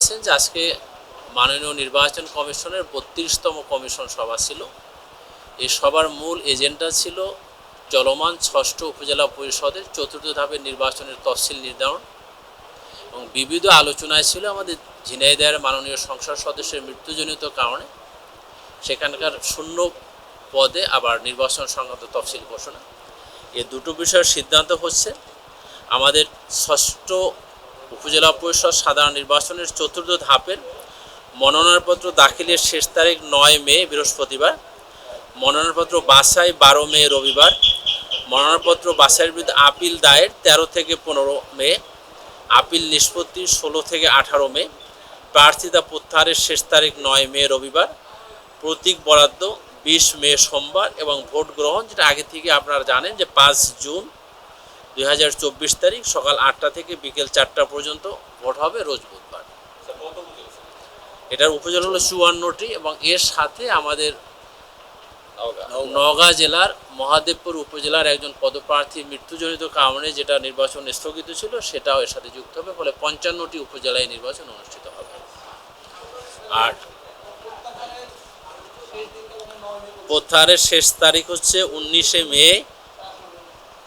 যে আজকে মাননীয় নির্বাচন কমিশনের ৩২তম কমিশন সভা ছিল। এই সভার মূল এজেন্ডা ছিল চলমান ৬ষ্ঠ উপজেলা পরিষদের চতুর্থ ধাপের নির্বাচনের তফসিল নির্ধারণ এবং বিবিধ আলোচনায় ছিল আমাদের ঝিনাইদহের মাননীয় সংসদ সদস্যের মৃত্যুজনিত কারণে সেখানকার শূন্য পদে আবার নির্বাচন সংক্রান্ত তফসিল ঘোষণা। এই দুটো বিষয়ের সিদ্ধান্ত হচ্ছে আমাদের ৬ষ্ঠ উপজেলা পরিষদ সাধারণ নির্বাচনের চতুর্থ ধাপের মনোনয়নপত্র দাখিলের শেষ তারিখ ৯ মে বৃহস্পতিবার, মনোনয়নপত্র বাছাই ১২ মে রবিবার, মনোনয়নপত্র বাছাইয়ের বিরুদ্ধে আপিল দায়ের ১৩ থেকে ১৫ মে, আপিল নিষ্পত্তি ১৬ থেকে ১৮ মে, প্রার্থিতা প্রত্যাহারের শেষ তারিখ ৯ মে রবিবার, প্রতীক বরাদ্দ ২০ মে সোমবার এবং ভোট গ্রহণ, যেটা আগে থেকে আপনারা জানেন যে ৫ জুন ২০২৪ তারিখ সকাল ৮টা থেকে বিকেল ৪টা পর্যন্ত ভোট হবে রোজ বুধবার। এটার উপজেলা হলো ৫৪টি এবং এর সাথে আমাদের নওগাঁ জেলার মহাদেবপুর উপজেলার একজন পদপ্রার্থীর মৃত্যুজনিত কারণে যেটা নির্বাচন স্থগিত ছিল সেটাও এর সাথে যুক্ত হবে, ফলে ৫৫টি উপজেলায় নির্বাচন অনুষ্ঠিত হবে। আর প্রত্যাহারের শেষ তারিখ হচ্ছে ১৯ মে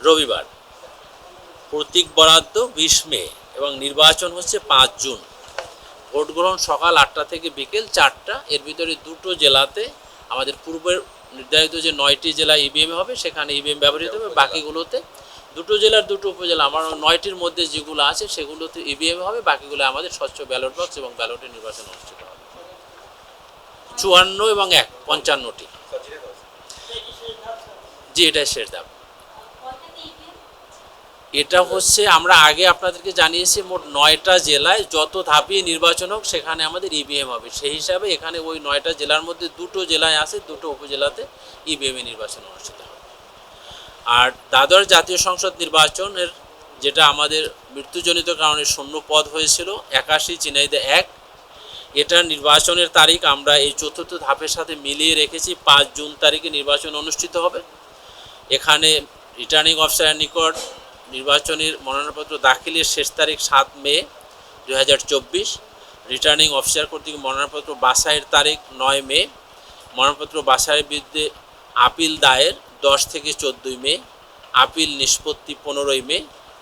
রবিবার, প্রতীক বরাদ্দ ২০ মে এবং নির্বাচন হচ্ছে ৫ জুন। ভোট গ্রহণ সকাল ৮টা থেকে বিকেল ৪টা। এর ভিতরে দুটো জেলাতে আমাদের পূর্বের নির্ধারিত যে ৯টি জেলা ইভিএম হবে সেখানে ইভিএম ব্যবহৃত হবে, বাকিগুলোতে দুটো জেলার দুটো উপজেলা আমার ৯টির মধ্যে যেগুলো আছে সেগুলোতে ইভিএম হবে, বাকিগুলো আমাদের স্বচ্ছ ব্যালট বক্স এবং ব্যালটে নির্বাচন অনুষ্ঠিত হবে। ৫৪ এবং ৫৫টি। জি, এটাই শেষ ধাপ। এটা হচ্ছে আমরা আগে আপনাদেরকে জানিয়েছি মোট ৯টা জেলায় যত ধাপে নির্বাচন হোক সেখানে আমাদের ইভিএম হবে। সেই হিসাবে এখানে ওই ৯টা জেলার মধ্যে দুটো জেলায় আছে, দুটো উপজেলাতে ইভিএমে নির্বাচন অনুষ্ঠিত হবে। আর দ্বাদশ জাতীয় সংসদ নির্বাচনের যেটা আমাদের মৃত্যুজনিত কারণে শূন্য পদ হয়েছিল ৮১ ঝিনাইদহ ১, এটার নির্বাচনের তারিখ আমরা এই চতুর্থ ধাপের সাথে মিলিয়ে রেখেছি ৫ জুন তারিখে নির্বাচন অনুষ্ঠিত হবে। এখানে রিটার্নিং অফিসারের নিকট নির্বাচনের মনোনয়নপত্র দাখিলের শেষ তারিখ ৭ মে ২০২৪, রিটার্নিং অফিসার কর্তৃক মনোনয়নপত্র বাছাইয়ের তারিখ ৯ মে, মনোনয়নপত্র বাছাইয়ের বিরুদ্ধে আপিল দায়ের ১০ থেকে ১৪ মে, আপিল নিষ্পত্তি ১৫ মে,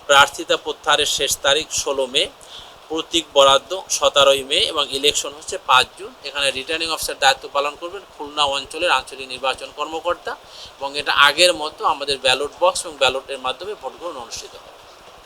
প্রার্থিতা প্রত্যাহারের শেষ তারিখ ১৬ মে, প্রতীক বরাদ্দ ১৭ মে এবং ইলেকশন হচ্ছে ৫ জুন। এখানে রিটার্নিং অফিসার দায়িত্ব পালন করবেন খুলনা অঞ্চলের আঞ্চলিক নির্বাচন কর্মকর্তা এবং এটা আগের মতো আমাদের ব্যালট বক্স এবং ব্যালটের মাধ্যমে ভোট গ্রহণ অনুষ্ঠিত হবে।